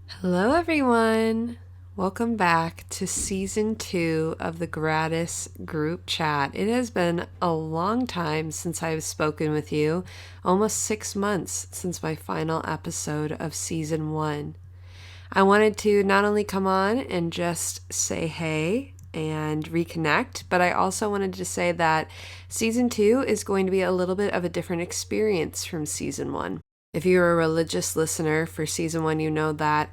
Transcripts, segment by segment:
Hello, everyone. Welcome back to season 2 of the Gratis Groupchat. It has been a long time since I've spoken with you, almost 6 months since my final episode of season 1. I wanted to not only come on and just say hey and reconnect, but I also wanted to say that season 2 is going to be a little bit of a different experience from season 1. If you're a religious listener for season 1, you know that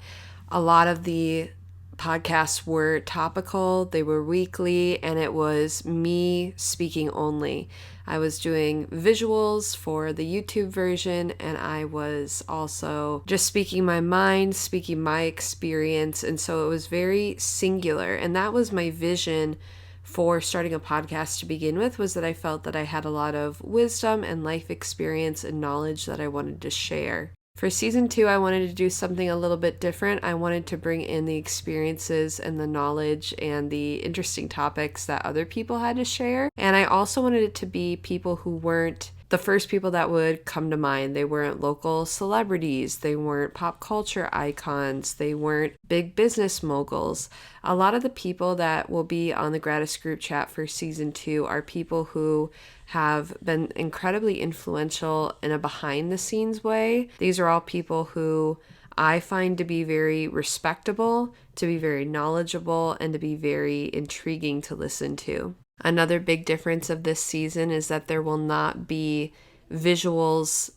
a lot of the podcasts were topical, they were weekly, and it was me speaking only. I was doing visuals for the YouTube version, and I was also just speaking my mind, speaking my experience, and so it was very singular. And that was my vision for starting a podcast to begin with, was that I felt that I had a lot of wisdom and life experience and knowledge that I wanted to share. For season 2, I wanted to do something a little bit different. I wanted to bring in the experiences and the knowledge and the interesting topics that other people had to share. And I also wanted it to be people who weren't the first people that would come to mind. They weren't local celebrities. They weren't pop culture icons. They weren't big business moguls. A lot of the people that will be on the Gratis Group Chat for season 2 are people who have been incredibly influential in a behind the scenes way. These are all people who I find to be very respectable, to be very knowledgeable, and to be very intriguing to listen to. Another big difference of this season is that there will not be visuals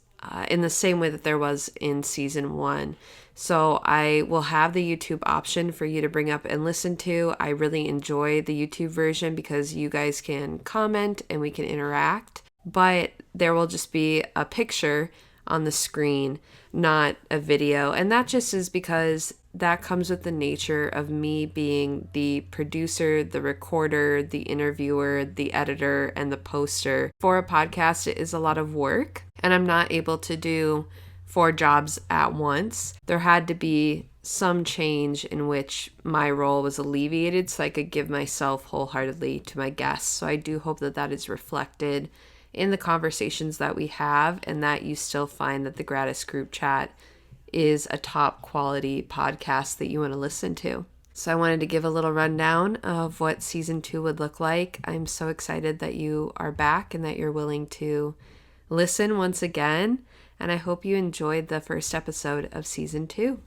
in the same way that there was in season 1. So I will have the YouTube option for you to bring up and listen to. I really enjoy the YouTube version because you guys can comment and we can interact, but there will just be a picture on the screen, not a video. And that just is because that comes with the nature of me being the producer, the recorder, the interviewer, the editor, and the poster. For a podcast, it is a lot of work, and I'm not able to do 4 jobs at once. There had to be some change in which my role was alleviated so I could give myself wholeheartedly to my guests. So I do hope that that is reflected in the conversations that we have, and that you still find that the Gratis Group Chat is a top quality podcast that you want to listen to. So I wanted to give a little rundown of what season 2 would look like. I'm so excited that you are back and that you're willing to listen once again. And I hope you enjoyed the first episode of season 2.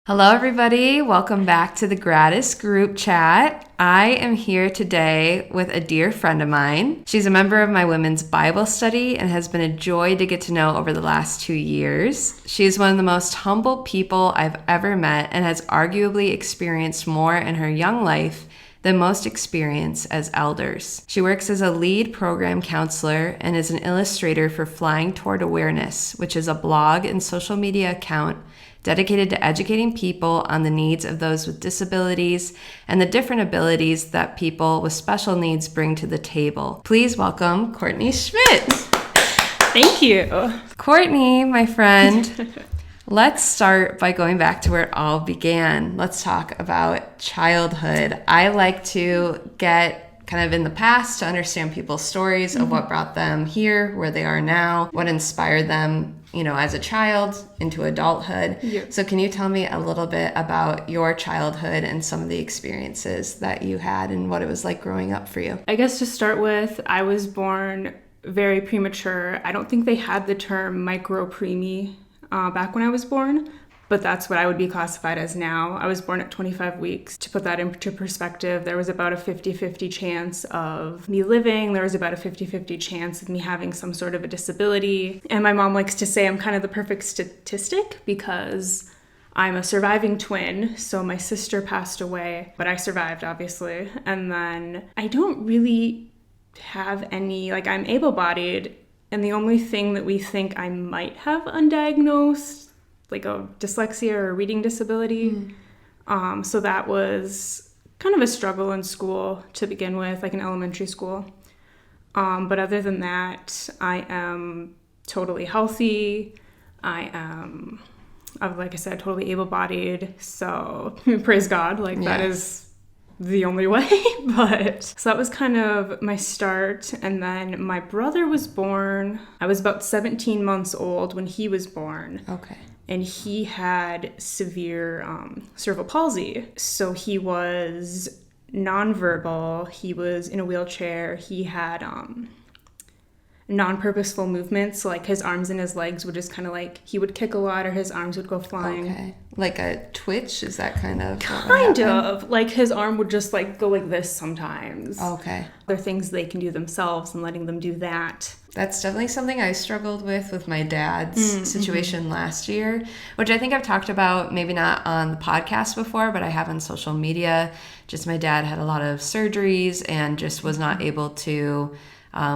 Hello, everybody. Welcome back to the Gratis Group Chat. I am here today with a dear friend of mine. She's a member of my women's Bible study and has been a joy to get to know over the last 2 years. She is one of the most humble people I've ever met and has arguably experienced more in her young life than most experience as elders. She works as a lead program counselor and is an illustrator for Flying Toward Awareness, which is a blog and social media account dedicated to educating people on the needs of those with disabilities and the different abilities that people with special needs bring to the table. Please welcome Courtney Schmidt. Thank you. Courtney, my friend, let's start by going back to where it all began. Let's talk about childhood. I like to get kind of in the past to understand people's stories of what brought them here, where they are now, what inspired them, as a child into adulthood. Yeah. So can you tell me a little bit about your childhood and some of the experiences that you had and what it was like growing up for you? I guess to start with, I was born very premature. I don't think they had the term micro-preemie back when I was born, but that's what I would be classified as now. I was born at 25 weeks. To put that into perspective, there was about a 50-50 chance of me living. There was about a 50-50 chance of me having some sort of a disability. And my mom likes to say I'm kind of the perfect statistic because I'm a surviving twin. So my sister passed away, but I survived, obviously. And then I don't really have any, I'm able-bodied. And the only thing that we think I might have undiagnosed, like a dyslexia or a reading disability. So that was kind of a struggle in school to begin with, like in elementary school. But other than that, I am totally healthy. I'm, like I said, totally able-bodied. So praise God, that is the only way. But so that was kind of my start. And then my brother was born. I was about 17 months old when he was born. Okay. and he had severe cerebral palsy. So he was nonverbal. He was in a wheelchair. He had non-purposeful movements, so like his arms and his legs would just kind of like, he would kick a lot or his arms would go flying. Okay. Like a twitch? Is that kind of kind of like his arm would just like go like this sometimes. Okay. There are things they can do themselves and letting them do that. That's definitely something I struggled with my dad's situation last year, which I think I've talked about, maybe not on the podcast before, but I have on social media. Just my dad had a lot of surgeries and just was not able to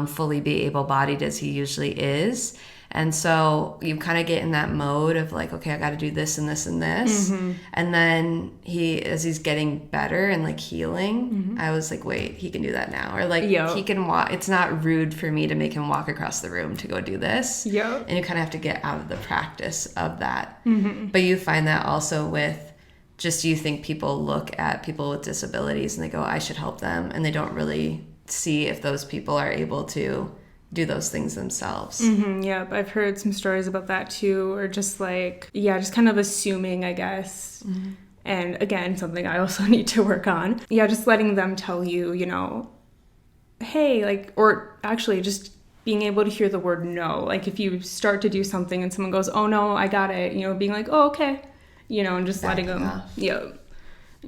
fully be able-bodied as he usually is. And so you kind of get in that mode of like, okay, I got to do this and this and this. And then as he's getting better and like healing, I was like, wait, he can do that now. Or like he can walk. It's not rude for me to make him walk across the room to go do this. And you kind of have to get out of the practice of that. But you find that also with just, you think people look at people with disabilities and they go, I should help them. And they don't really see if those people are able to do those things themselves. Yep, I've heard some stories about that too, or just like, just kind of assuming, I guess. And again, something I also need to work on. Just letting them tell you, you know, hey, like, or actually just being able to hear the word no. Like if you start to do something and someone goes, oh no, I got it, you know, being like, oh, okay, you know, and just letting them,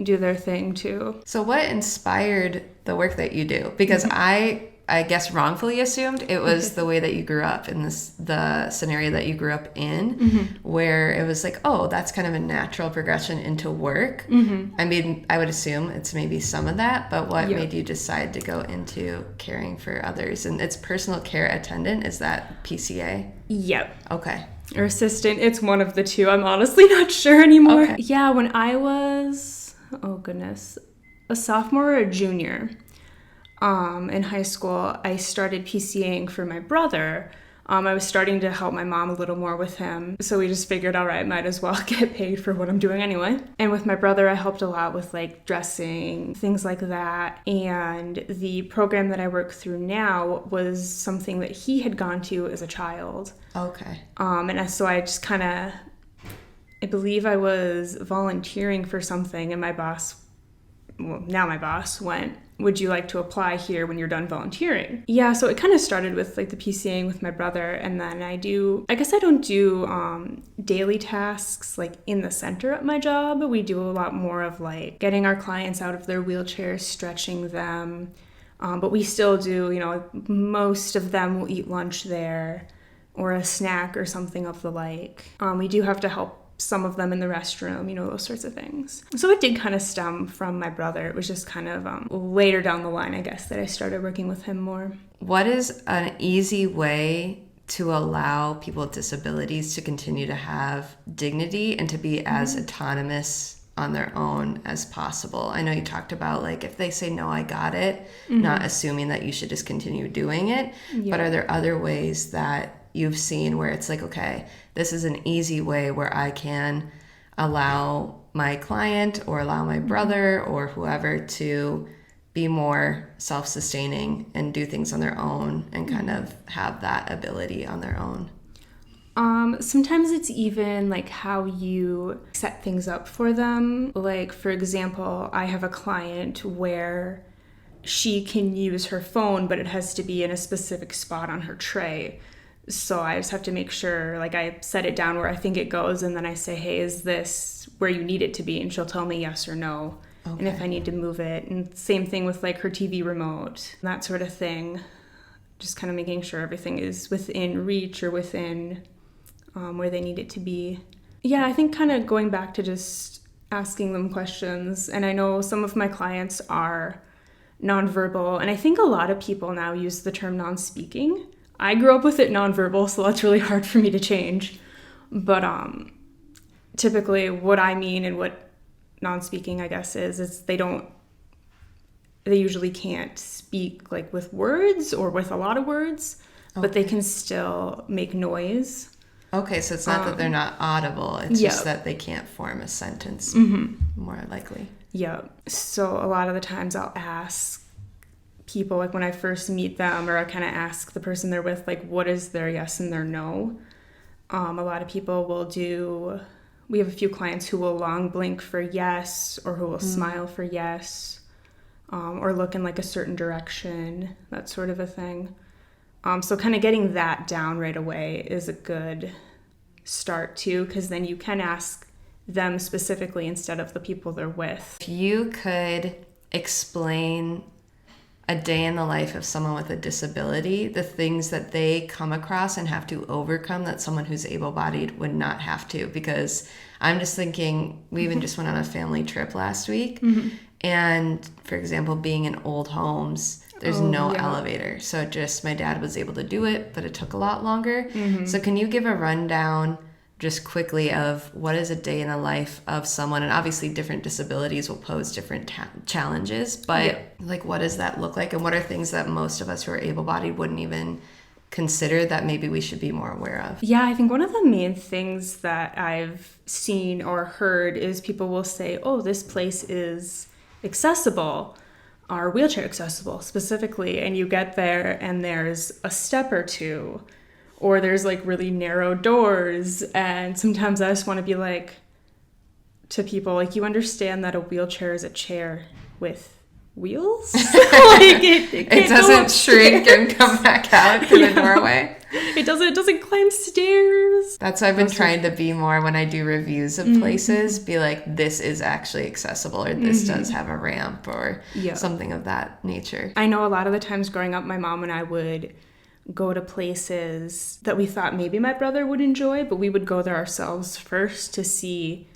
do their thing too. So what inspired the work that you do? Because I guess wrongfully assumed it was the way that you grew up in the scenario that you grew up in, where it was like, oh, that's kind of a natural progression into work. I mean, I would assume it's maybe some of that, but what made you decide to go into caring for others? And it's personal care attendant, is that PCA? Yep. Okay. Or assistant, it's one of the two. I'm honestly not sure anymore. Okay. Yeah, when I was, a sophomore or a junior, in high school, I started PCAing for my brother. I was starting to help my mom a little more with him. So we just figured, all right, might as well get paid for what I'm doing anyway. And with my brother, I helped a lot with like dressing, things like that. And the program that I work through now was something that he had gone to as a child. Okay. So I just kind of, I believe I was volunteering for something, and my boss went, would you like to apply here when you're done volunteering? Yeah, so it kind of started with like the PCAing with my brother, and then I don't do daily tasks like in the center at my job. We do a lot more of like getting our clients out of their wheelchairs, stretching them, but we still do, you know, most of them will eat lunch there or a snack or something of the like. We do have to help some of them in the restroom, you know, those sorts of things. So it did kind of stem from my brother. It was just kind of later down the line, I guess, that I started working with him more. What is an easy way to allow people with disabilities to continue to have dignity and to be as autonomous on their own as possible? I know you talked about like if they say, no, I got it, not assuming that you should just continue doing it. But are there other ways that you've seen where it's like, okay, this is an easy way where I can allow my client or allow my brother or whoever to be more self-sustaining and do things on their own and kind of have that ability on their own? Sometimes it's even like how you set things up for them. Like, for example, I have a client where she can use her phone, but it has to be in a specific spot on her tray. So I just have to make sure, like, I set it down where I think it goes, and then I say, hey, is this where you need it to be? And she'll tell me yes or no. Okay. And if I need to move it. And same thing with like her TV remote, that sort of thing. Just kind of making sure everything is within reach or within where they need it to be. Yeah, I think kind of going back to just asking them questions. And I know some of my clients are nonverbal, and I think a lot of people now use the term non-speaking. I grew up with it nonverbal, so that's really hard for me to change. But typically what I mean and what non-speaking, I guess, is they usually can't speak like with words or with a lot of words, but they can still make noise. Okay, so it's not that they're not audible, it's just that they can't form a sentence, more likely. Yeah, so a lot of the times I'll ask people, like when I first meet them, or I kind of ask the person they're with, like, what is their yes and their no? A lot of people we have a few clients who will long blink for yes, or who will smile for yes, or look in like a certain direction, that sort of a thing. So kind of getting that down right away is a good start too, because then you can ask them specifically instead of the people they're with. If you could explain a day in the life of someone with a disability, the things that they come across and have to overcome that someone who's able-bodied would not have to, because I'm just thinking, we even just went on a family trip last week, and for example, being in old homes, there's no elevator. So my dad was able to do it, but it took a lot longer. So can you give a rundown just quickly of what is a day in the life of someone? And obviously different disabilities will pose different challenges, but like, what does that look like? And what are things that most of us who are able-bodied wouldn't even consider that maybe we should be more aware of? Yeah, I think one of the main things that I've seen or heard is people will say, oh, this place is accessible, or wheelchair accessible specifically, and you get there and there's a step or two, or there's like really narrow doors, and sometimes I just want to be like to people, like, you understand that a wheelchair is a chair with wheels? Like it doesn't shrink and come back out through the doorway. It doesn't climb stairs. That's why I've been trying to be more when I do reviews of places, be like, this is actually accessible, or this does have a ramp, or something of that nature. I know a lot of the times growing up, my mom and I would go to places that we thought maybe my brother would enjoy, but we would go there ourselves first to see,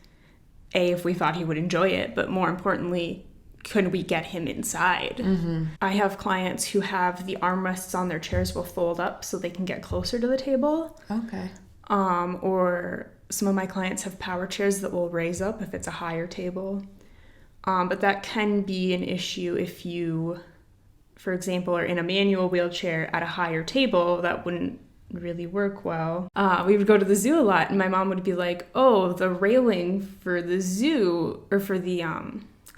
if we thought he would enjoy it, but more importantly, could we get him inside? I have clients who have the armrests on their chairs will fold up so they can get closer to the table. Okay. Or some of my clients have power chairs that will raise up if it's a higher table. But that can be an issue if you, for example, are in a manual wheelchair at a higher table. That wouldn't really work well. We would go to the zoo a lot, and my mom would be like, oh, the railing for the zoo, or for the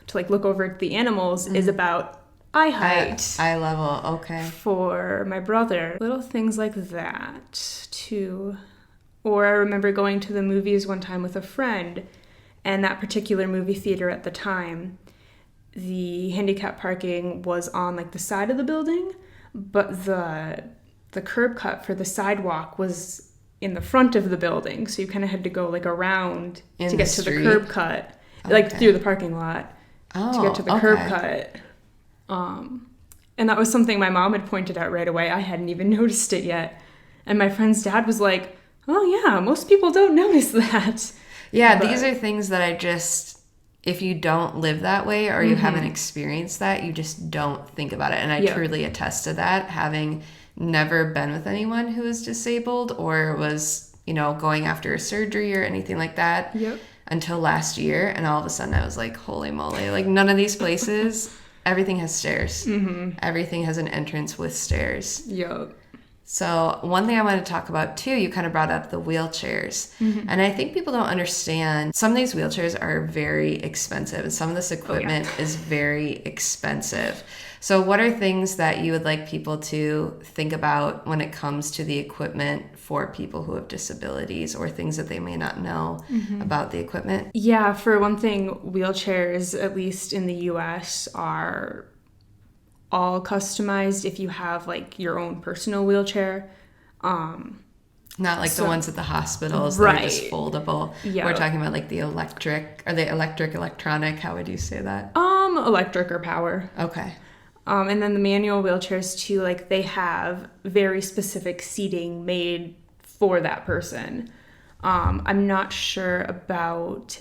to like look over at the animals, is about eye height. Eye level, okay. For my brother. Little things like that, too. Or I remember going to the movies one time with a friend, and that particular movie theater at the time, the handicap parking was on like the side of the building, but the curb cut for the sidewalk was in the front of the building. So you kind of had to go like around to get to the curb cut, like through the parking lot to get to the curb cut. And that was something my mom had pointed out right away. I hadn't even noticed it yet. And my friend's dad was like, oh yeah, most people don't notice that. Yeah, but these are things that if you don't live that way, or you haven't experienced that, you just don't think about it. And I truly attest to that, having never been with anyone who is disabled or was, going after a surgery or anything like that until last year. And all of a sudden I was like, holy moly, like none of these places, everything has stairs. Everything has an entrance with stairs. So one thing I want to talk about too, you kind of brought up the wheelchairs. And I think people don't understand, some of these wheelchairs are very expensive, and some of this equipment is very expensive. So what are things that you would like people to think about when it comes to the equipment for people who have disabilities, or things that they may not know about the equipment? Yeah, for one thing, wheelchairs, at least in the US, are all customized if you have like your own personal wheelchair. Not like the ones at the hospitals that are just foldable. We're talking about like the electric, are they electronic? How would you say that? Electric or power. Okay. And then the manual wheelchairs too, like they have very specific seating made for that person. I'm not sure about,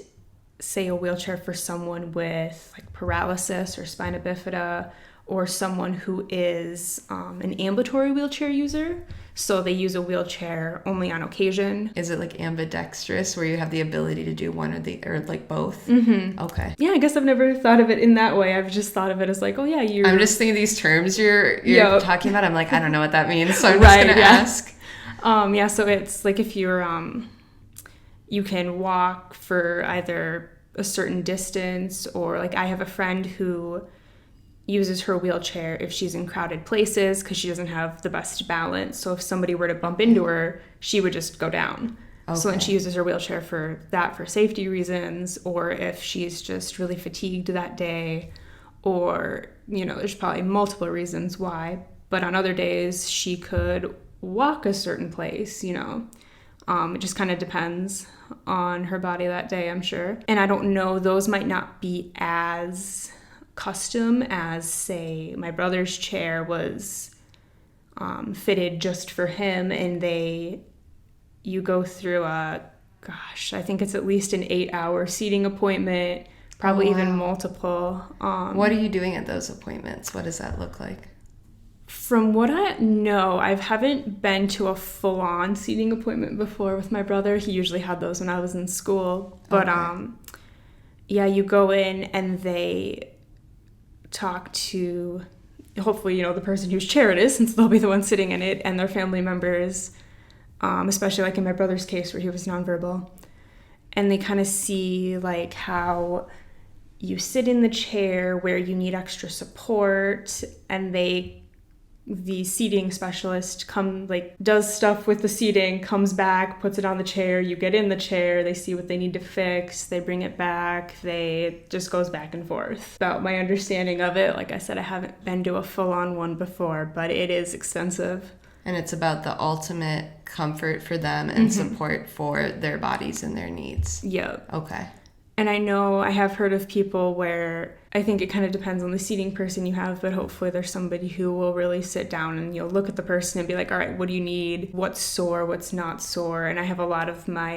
say, a wheelchair for someone with like paralysis or spina bifida, or someone who is an ambulatory wheelchair user. So they use a wheelchair only on occasion. Is it like ambidextrous, where you have the ability to do one or like both? Okay. Yeah, I guess I've never thought of it in that way. I've just thought of it as like, oh yeah, I'm just thinking these terms you're talking about. I'm like, I don't know what that means, so I'm just gonna ask. So it's like if you're you can walk for either a certain distance, or like I have a friend who uses her wheelchair if she's in crowded places because she doesn't have the best balance. So if somebody were to bump into her, she would just go down. Okay. So then she uses her wheelchair for that, for safety reasons, or if she's just really fatigued that day, or, there's probably multiple reasons why. But on other days, she could walk a certain place, It just kind of depends on her body that day, I'm sure. And I don't know, those might not be as custom as, say, my brother's chair was fitted just for him, and you go through I think it's at least an 8-hour seating appointment, probably even multiple. What are you doing at those appointments? What does that look like? From what I know, I haven't been to a full-on seating appointment before with my brother. He usually had those when I was in school. But you go in and they talk to, hopefully, the person whose chair it is, since they'll be the one sitting in it, and their family members, especially like in my brother's case where he was nonverbal. And they kind of see like how you sit in the chair where you need extra support, and the seating specialist does stuff with the seating, comes back, puts it on the chair, you get in the chair, they see what they need to fix, they bring it back, it just goes back and forth. About my understanding of it, like I said, I haven't been to a full-on one before, but it is extensive. And it's about the ultimate comfort for them and support for their bodies and their needs. Yep. Okay. And I know I have heard of people where I think it kind of depends on the seating person you have, but hopefully there's somebody who will really sit down and you'll look at the person and be like, all right, what do you need? What's sore? What's not sore? And I have a lot of my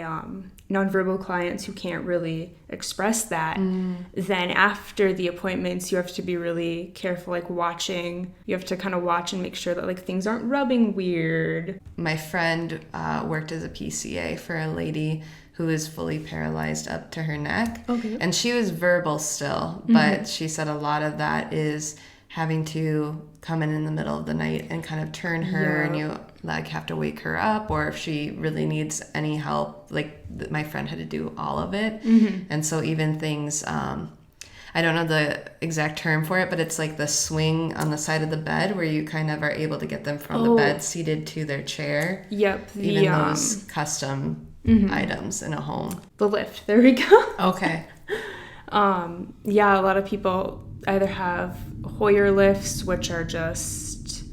nonverbal clients who can't really express that. Then after the appointments, you have to be really careful, like watching. You have to kind of watch and make sure that like things aren't rubbing weird. My friend worked as a PCA for a lady who is fully paralyzed up to her neck. Okay. And she was verbal still, but she said a lot of that is having to come in the middle of the night and kind of turn her, and you like have to wake her up, or if she really needs any help, like my friend had to do all of it. And so even things, I don't know the exact term for it, but it's like the swing on the side of the bed where you kind of are able to get them from the bed seated to their chair. Yep. Even those custom items in a home. The lift. There we go. Okay. A lot of people either have Hoyer lifts, which are just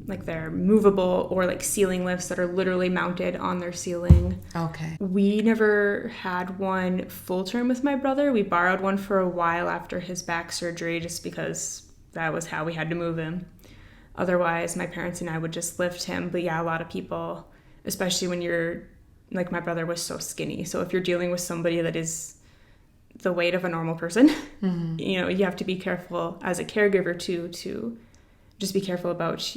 like they're movable, or like ceiling lifts that are literally mounted on their ceiling. Okay. We never had one full term with my brother. We borrowed one for a while after his back surgery just because that was how we had to move him. Otherwise, my parents and I would just lift him. But yeah, a lot of people, especially when you're like my brother was so skinny. So if you're dealing with somebody that is the weight of a normal person, you have to be careful as a caregiver to just be careful about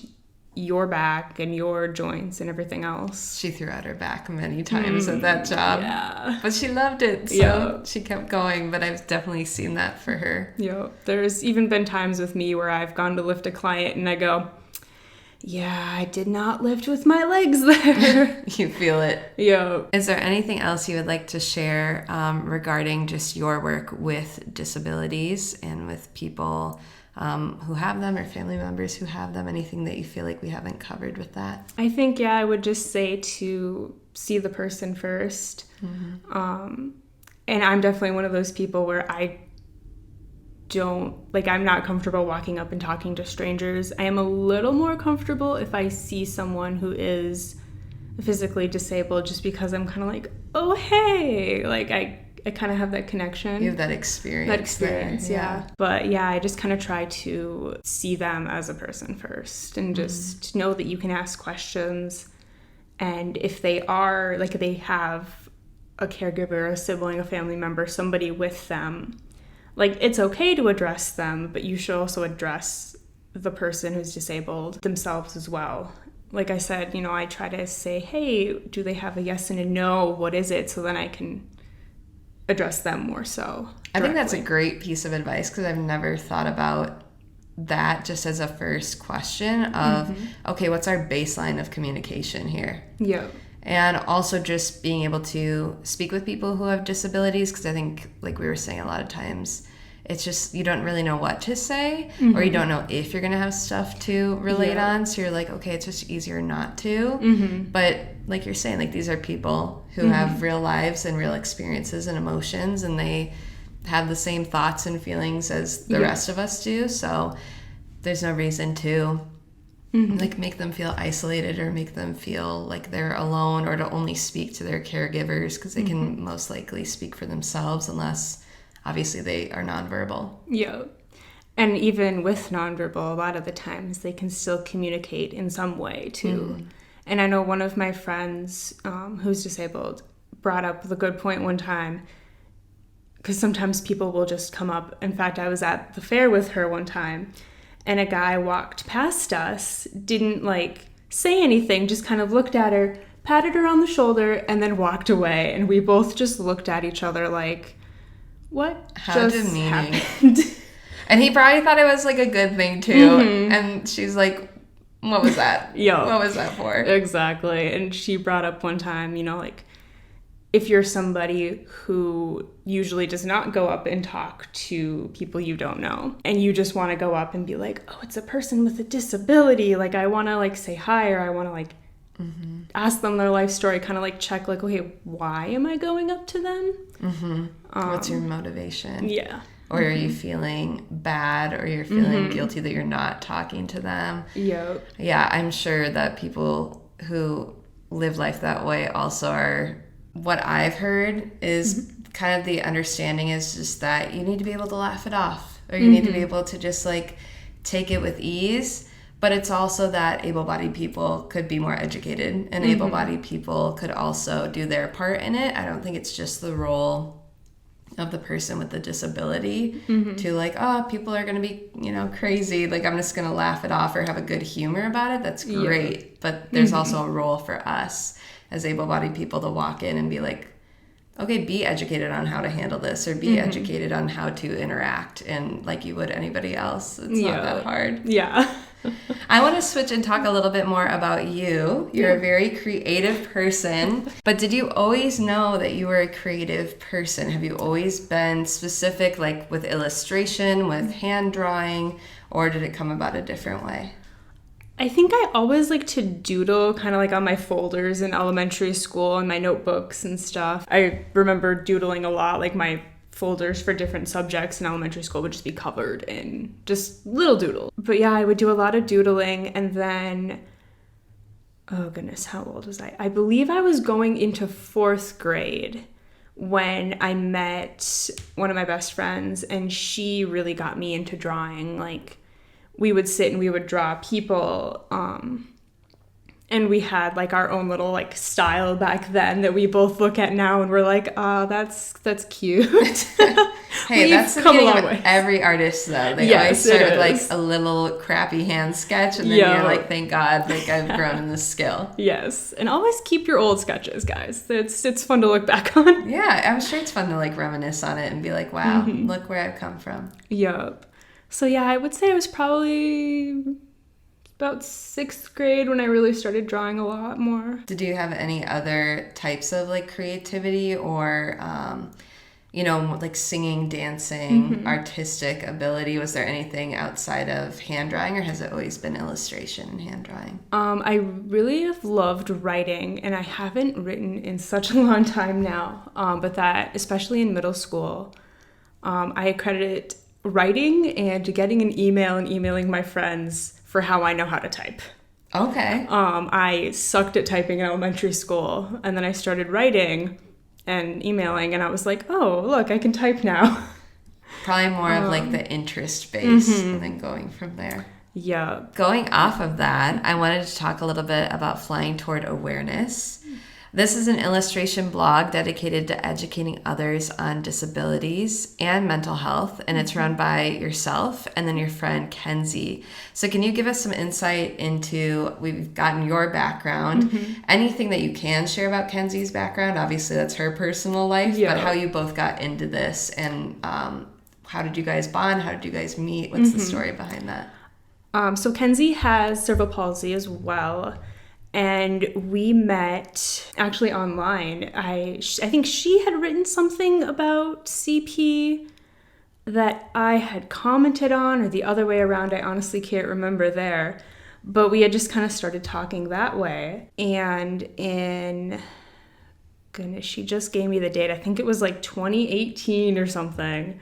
your back and your joints and everything else. She threw out her back many times at that job. Yeah. But she loved it, so she kept going. But I've definitely seen that for her. Yeah. There's even been times with me where I've gone to lift a client and I go, yeah, I did not lift with my legs there. You feel it. Yeah. Is there anything else you would like to share regarding just your work with disabilities and with people who have them or family members who have them? Anything that you feel like we haven't covered with that? I think, I would just say to see the person first. And I'm definitely one of those people where I'm not comfortable walking up and talking to strangers. I am a little more comfortable if I see someone who is physically disabled, just because I'm kind of like, oh, hey, like I kind of have that connection. You have that experience. Yeah. But I just kind of try to see them as a person first and just know that you can ask questions. And if they are, like they have a caregiver, a sibling, a family member, somebody with them, like, it's okay to address them, but you should also address the person who's disabled themselves as well. Like I said, I try to say, hey, do they have a yes and a no? What is it? So then I can address them more so directly. I think that's a great piece of advice, because I've never thought about that just as a first question of, okay, what's our baseline of communication here? Yeah. And also just being able to speak with people who have disabilities, because I think, like we were saying, a lot of times it's just, you don't really know what to say, or you don't know if you're going to have stuff to relate on. So you're like, okay, it's just easier not to. But like you're saying, like these are people who have real lives and real experiences and emotions, and they have the same thoughts and feelings as the rest of us do. So there's no reason to like make them feel isolated or make them feel like they're alone, or to only speak to their caregivers, because they can most likely speak for themselves unless obviously they are nonverbal. Yeah. And even with nonverbal, a lot of the times they can still communicate in some way too. And I know one of my friends who's disabled brought up the good point one time, because sometimes people will just come up. In fact, I was at the fair with her one time, and a guy walked past us, didn't like say anything, just kind of looked at her, patted her on the shoulder, and then walked away. And we both just looked at each other like, what How just demeaning. happened? And he probably thought it was like a good thing too. And she's like, what was that? What was that for? Exactly. And she brought up one time, you know, like, if you're somebody who usually does not go up and talk to people you don't know, and you just want to go up and be like, oh, it's a person with a disability, like I want to like say hi, or I want to like ask them their life story, kind of like check like, okay, why am I going up to them? What's your motivation? Yeah. Or are you feeling bad, or you're feeling guilty that you're not talking to them? Yep. Yeah, I'm sure that people who live life that way also are. What I've heard is kind of the understanding is just that you need to be able to laugh it off, or you need to be able to just like take it with ease. But it's also that able-bodied people could be more educated, and able-bodied people could also do their part in it. I don't think it's just the role of the person with the disability to like, oh, people are going to be, you know, crazy. Like, I'm just going to laugh it off or have a good humor about it. That's great. Yeah. But there's also a role for us as able-bodied people to walk in and be like, okay, be educated on how to handle this, or be educated on how to interact, and like you would anybody else. It's not that hard. Yeah. I want to switch and talk a little bit more about you. You're a very creative person, but did you always know that you were a creative person? Have you always been specific, like with illustration, with hand drawing, or did it come about a different way? I think I always like to doodle kind of like on my folders in elementary school and my notebooks and stuff. I remember doodling a lot, like my folders for different subjects in elementary school would just be covered in just little doodles. But yeah, I would do a lot of doodling, and then, oh goodness, how old was I? I believe I was going into 4th grade when I met one of my best friends, and she really got me into drawing. Like, we would sit and we would draw people, and we had like our own little like style back then that we both look at now and we're like, oh, that's cute. Hey, that's the beginning of every artist though. They always start with like a little crappy hand sketch, and then you're like, thank God, like I've grown in this skill. Yes, and always keep your old sketches, guys. It's fun to look back on. Yeah, I'm sure it's fun to like reminisce on it and be like, wow, look where I've come from. Yup. So yeah, I would say I was probably about 6th grade when I really started drawing a lot more. Did you have any other types of like creativity, or you know, like singing, dancing, artistic ability? Was there anything outside of hand drawing, or has it always been illustration and hand drawing? I really have loved writing, and I haven't written in such a long time now, but that, especially in middle school, I accredit writing and getting an email and emailing my friends for how I know how to type. Okay. I sucked at typing in elementary school, and then I started writing and emailing, and I was like, oh, look, I can type now. Probably more of like the interest base, and then going from there. Yeah. Going off of that, I wanted to talk a little bit about Flying Toward Awareness. This is an illustration blog dedicated to educating others on disabilities and mental health, and it's run by yourself and then your friend Kenzie. So can you give us some insight into, we've gotten your background, anything that you can share about Kenzie's background? Obviously that's her personal life, but how you both got into this, and how did you guys bond? How did you guys meet? What's the story behind that? So Kenzie has cerebral palsy as well. And we met actually online. I think she had written something about CP, that I had commented on, or the other way around. I honestly can't remember there. But we had just kind of started talking that way. And goodness, she just gave me the date. I think it was like 2018 or something.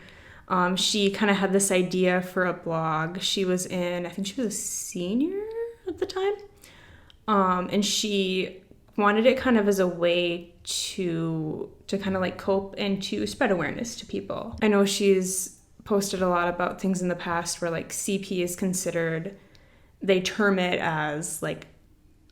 She kind of had this idea for a blog. I think she was a senior at the time. And she wanted it kind of as a way to kind of like cope and to spread awareness to people. I know she's posted a lot about things in the past where like CP is considered, they term it as like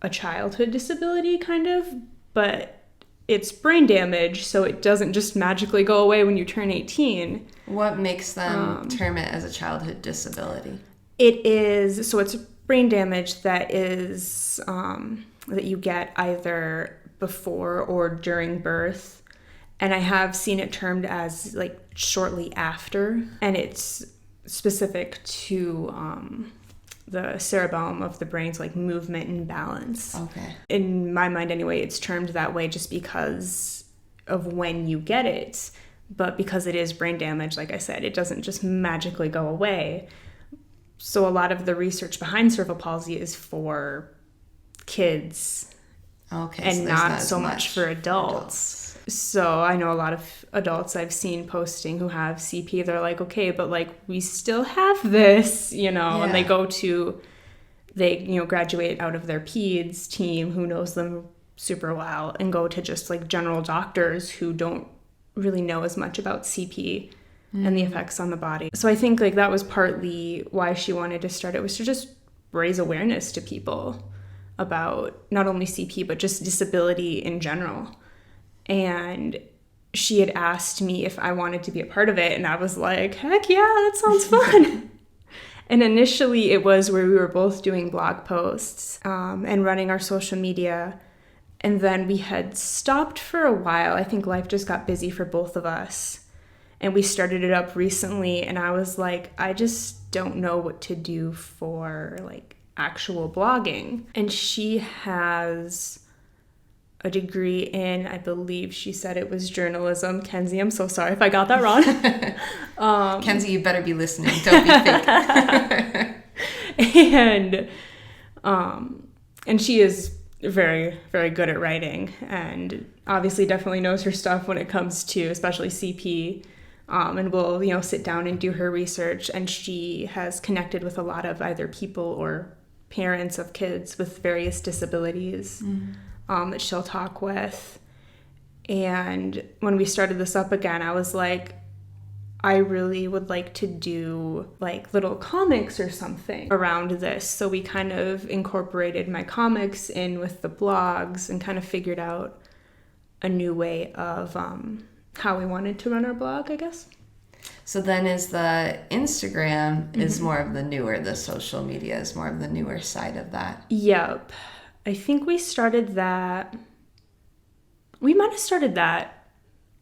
a childhood disability kind of, but it's brain damage, so it doesn't just magically go away when you turn 18. What makes them term it as a childhood disability? It's brain damage that is that you get either before or during birth. And I have seen it termed as like shortly after, and it's specific to the cerebellum of the brain's like movement and balance. Okay. In my mind anyway, it's termed that way just because of when you get it. But because it is brain damage, like I said, it doesn't just magically go away. So a lot of the research behind cerebral palsy is for kids, okay, and so not so much for adults. So I know a lot of adults I've seen posting who have CP, they're like, okay, but like we still have this, Yeah. And they graduate out of their peds team who knows them super well and go to just like general doctors who don't really know as much about CP and the effects on the body. So I think like that was partly why she wanted to start it, was to just raise awareness to people about not only CP, but just disability in general. And she had asked me if I wanted to be a part of it, and I was like, heck yeah, that sounds fun. And initially it was where we were both doing blog posts and running our social media. And then we had stopped for a while. I think life just got busy for both of us. And we started it up recently, and I was like, I just don't know what to do for like actual blogging. And she has a degree in, I believe she said it was journalism. Kenzie, I'm so sorry if I got that wrong. Kenzie, you better be listening. Don't be fake. And she is very, very good at writing, and obviously definitely knows her stuff when it comes to especially CP. And will, sit down and do her research. And she has connected with a lot of either people or parents of kids with various disabilities that she'll talk with. And when we started this up again, I was like, I really would like to do like little comics or something around this. So we kind of incorporated my comics in with the blogs and kind of figured out a new way of how we wanted to run our blog, I guess. So then is the Instagram is more of the social media is more of the newer side of that? Yep. I think we started that. We might have started that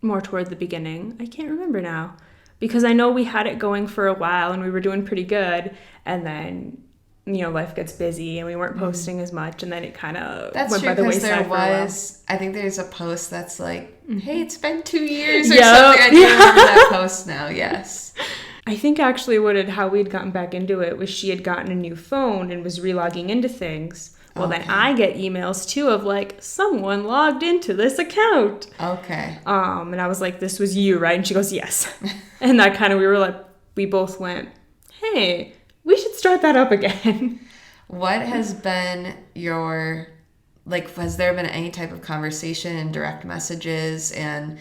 more toward the beginning. I can't remember now. Because I know we had it going for a while and we were doing pretty good. And then, life gets busy and we weren't posting as much. And then it kind of went by the wayside for a while. I think there's a post that's like, hey, it's been 2 years or something. I do remember that post now, yes. I think actually how we'd gotten back into it was she had gotten a new phone and was relogging into things. Well, okay. Then I get emails too of like, someone logged into this account. Okay. And I was like, this was you, right? And she goes, yes. And that kind of, we both went, hey, we should start that up again. What has been has there been any type of conversation in direct messages and,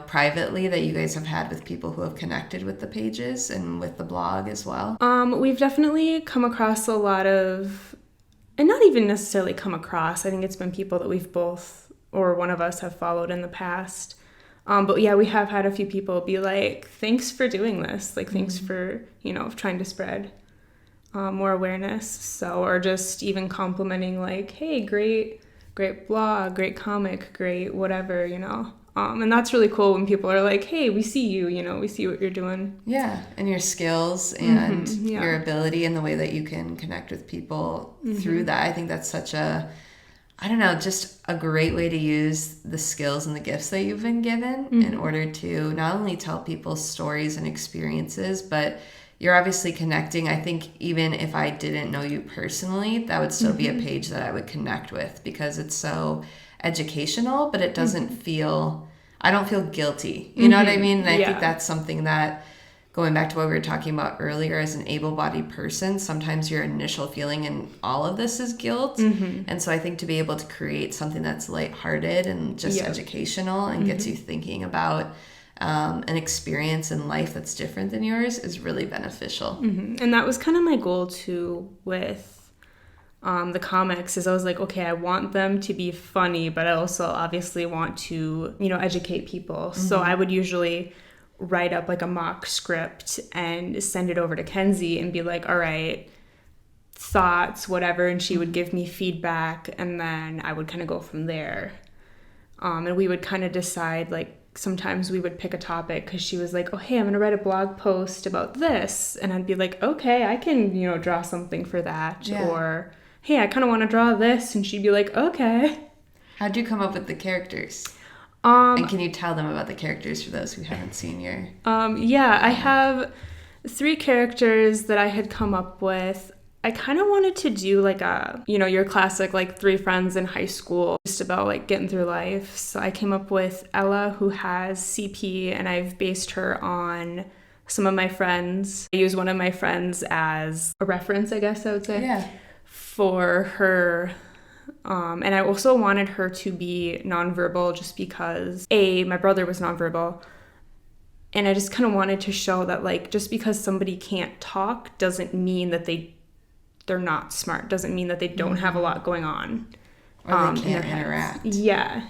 privately that you guys have had with people who have connected with the pages and with the blog as well? We've definitely come across a lot of, and not even necessarily come across, I think it's been people that we've both, or one of us have followed in the past. But yeah, we have had a few people be like, thanks for doing this. Like, thanks for, trying to spread more awareness. So, or just even complimenting like, hey, great blog, great comic, great whatever, And that's really cool when people are like, hey, we see you, we see what you're doing. Yeah, and your skills and your ability and the way that you can connect with people through that. I think that's such a I don't know, just a great way to use the skills and the gifts that you've been given in order to not only tell people stories and experiences, but you're obviously connecting. I think even if I didn't know you personally, that would still be a page that I would connect with because it's so educational, but it doesn't feel, I don't feel guilty. You know what I mean? And I think that's something that, going back to what we were talking about earlier, as an able-bodied person, sometimes your initial feeling in all of this is guilt. And so I think to be able to create something that's lighthearted and just educational and gets you thinking about an experience in life that's different than yours is really beneficial. And that was kind of my goal too with the comics, is I was like, okay, I want them to be funny, but I also obviously want to, educate people. So I would usually write up like a mock script and send it over to Kenzie and be like, all right, thoughts, whatever, and she would give me feedback, and then I would kind of go from there. And we would kind of decide, like, sometimes we would pick a topic because she was like, oh, hey, I'm going to write a blog post about this. And I'd be like, okay, I can, draw something for that. Yeah. Or, hey, I kind of want to draw this. And she'd be like, okay. How'd you come up with the characters? And can you tell them about the characters for those who haven't seen your... Yeah, I have 3 characters that I had come up with. I kind of wanted to do like a, your classic like 3 friends in high school, just about like getting through life. So I came up with Ella, who has CP, and I've based her on some of my friends. I use one of my friends as a reference, I guess I would say, for her. And I also wanted her to be nonverbal just because, my brother was nonverbal. And I just kind of wanted to show that, like, just because somebody can't talk doesn't mean that they're not smart, doesn't mean that they don't have a lot going on. Or they can't interact. Yeah.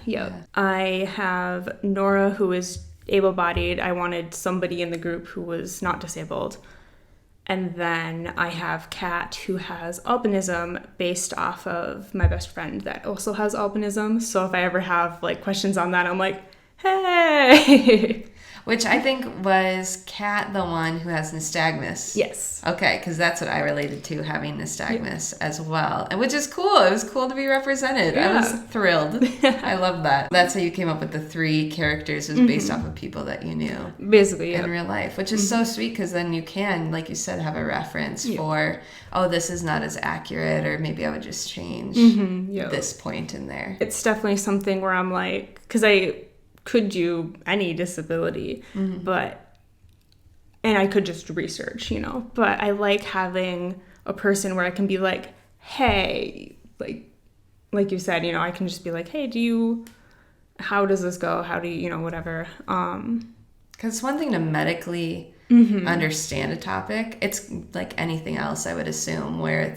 I have Nora, who is able-bodied. I wanted somebody in the group who was not disabled. And then I have Kat, who has albinism, based off of my best friend that also has albinism. So if I ever have like questions on that, I'm like, hey. Which I think was Kat the one who has nystagmus. Yes. Okay, because that's what I related to, having nystagmus as well. And which is cool. It was cool to be represented. Yeah. I was thrilled. I love that. That's how you came up with the 3 characters, was based off of people that you knew. Basically, in real life, which is so sweet, because then you can, like you said, have a reference for, oh, this is not as accurate, or maybe I would just change this point in there. It's definitely something where I'm like, because I could do any disability, but, and I could just research, but I like having a person where I can be like, hey, like you said, I can just be like, hey, how does this go? How do you, whatever. Because it's one thing to medically understand a topic. It's like anything else, I would assume, where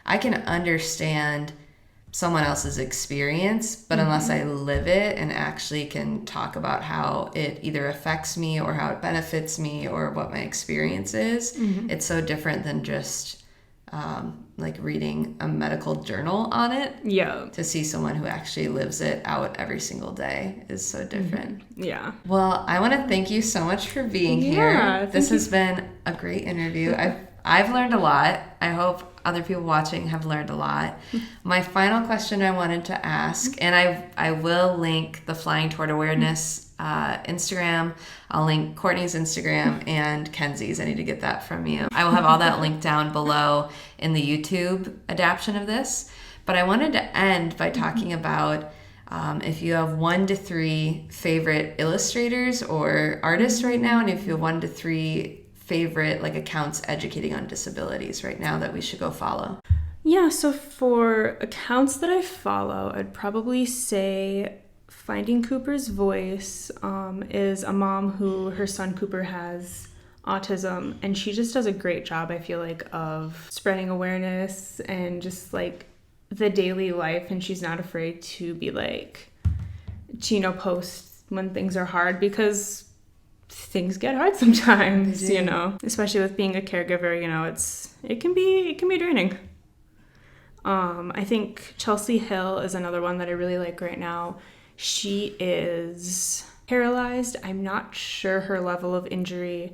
I can understand someone else's experience, but unless I live it and actually can talk about how it either affects me or how it benefits me or what my experience is, it's so different than just like reading a medical journal on it. Yeah. To see someone who actually lives it out every single day is so different. Yeah. Well, I want to thank you so much for being here. This has been a great interview. I've learned a lot. I hope other people watching have learned a lot. My final question I wanted to ask, and I will link the Flying Toward Awareness Instagram. I'll link Courtney's Instagram and Kenzie's. I need to get that from you. I will have all that linked down below in the YouTube adaptation of this. But I wanted to end by talking about if you have 1 to 3 favorite illustrators or artists right now, and if you have 1 to 3 favorite accounts educating on disabilities right now that we should go follow. Yeah, so for accounts that I follow, I'd probably say Finding Cooper's Voice is a mom who her son Cooper has autism, and she just does a great job, I feel like, of spreading awareness and just the daily life, and she's not afraid to be post when things are hard, because things get hard sometimes, especially with being a caregiver, it can be draining. I think Chelsea Hill is another one that I really like right now. She is paralyzed. I'm not sure her level of injury,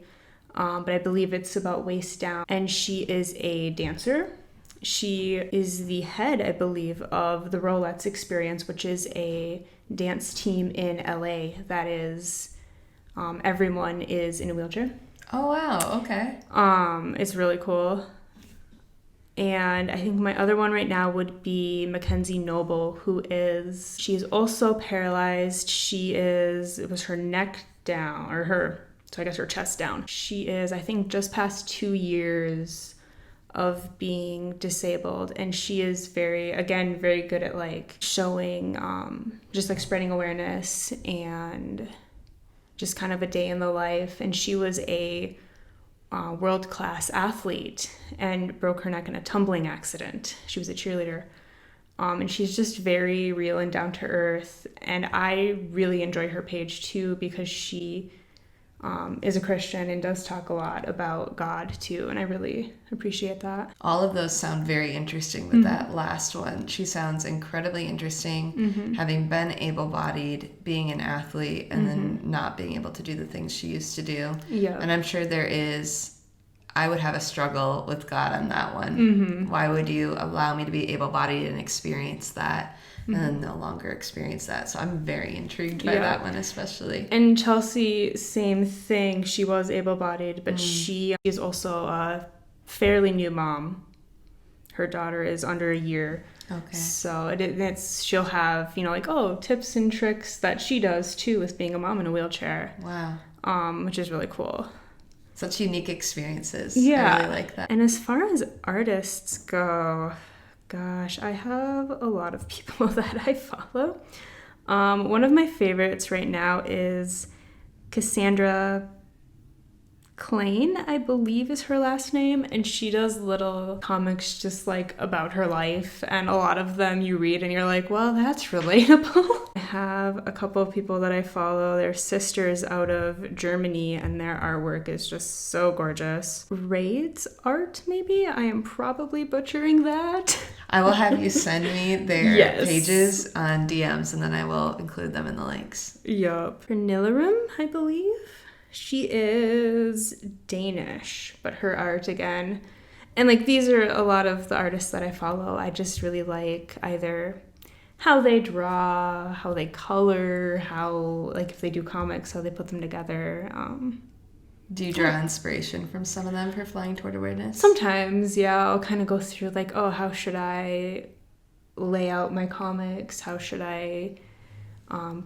but I believe it's about waist down, and she is a dancer. She is the head, I believe, of the Rolettes Experience, which is a dance team in LA that is, everyone is in a wheelchair. Oh, wow. Okay. It's really cool. And I think my other one right now would be Mackenzie Noble, she's also paralyzed. It was her neck down, so I guess her chest down. She is, I think, just past 2 years of being disabled. And she is very good at like showing, just like spreading awareness and just kind of a day in the life. And she was a world-class athlete and broke her neck in a tumbling accident. She was a cheerleader. And she's just very real and down to earth. And I really enjoy her page too, because she is a Christian and does talk a lot about God too. And I really appreciate that. All of those sound very interesting, but that last one, she sounds incredibly interesting, having been able-bodied, being an athlete, and then not being able to do the things she used to do. Yeah. And I'm sure I would have a struggle with God on that one. Why would you allow me to be able-bodied and experience that and then no longer experience that? So I'm very intrigued by that one especially. And Chelsea, same thing. She was able-bodied, but she is also a fairly new mom. Her daughter is under a year. Okay. So she'll have, like, tips and tricks that she does too with being a mom in a wheelchair. Wow. Which is really cool. Such unique experiences. Yeah. I really like that. And as far as artists go, gosh, I have a lot of people that I follow. One of my favorites right now is Cassandra Klein, I believe is her last name, and she does little comics just like about her life, and a lot of them you read and you're like, well, that's relatable. I have a couple of people that I follow. They're sisters out of Germany, and their artwork is just so gorgeous. Raids art, maybe? I am probably butchering that. I will have you send me their pages on DMs, and then I will include them in the links. Yup. Pernillarum, I believe. She is Danish, but her art again. And like these are a lot of the artists that I follow. I just really like either how they draw, how they color, how, like if they do comics, how they put them together. Do you draw inspiration from some of them for Flying Toward Awareness? Sometimes, yeah. I'll kind of go through like, how should I lay out my comics? How should I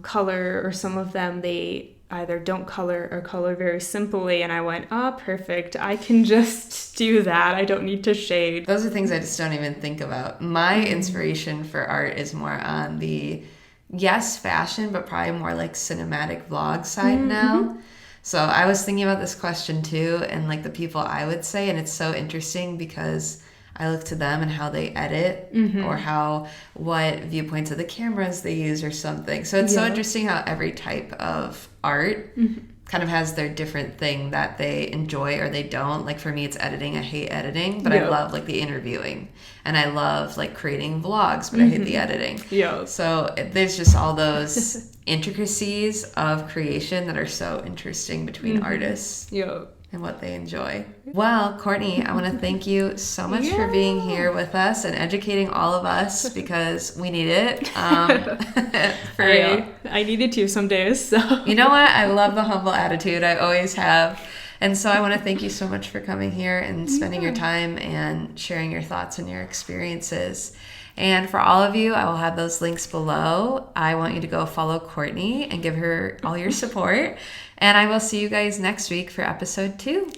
color? Or some of them, they either don't color or color very simply, and I went, perfect, I can just do that, I don't need to shade. Those are things I just don't even think about. My inspiration for art is more on the, fashion, but probably more like cinematic vlog side now. So I was thinking about this question too, and like the people I would say, and it's so interesting because I look to them and how they edit or what viewpoints of the cameras they use or something. So it's so interesting how every type of art kind of has their different thing that they enjoy or they don't. Like for me, it's editing. I hate editing, but I love like the interviewing. And I love like creating vlogs, but I hate the editing. Yeah. So there's just all those intricacies of creation that are so interesting between artists. Yeah. And what they enjoy. Well, Courtney, I want to thank you so much for being here with us and educating all of us because we need it. For real. I needed to some days. So. You know what? I love the humble attitude. I always have. And so I want to thank you so much for coming here and spending your time and sharing your thoughts and your experiences. And for all of you, I will have those links below. I want you to go follow Courtney and give her all your support. And I will see you guys next week for episode 2.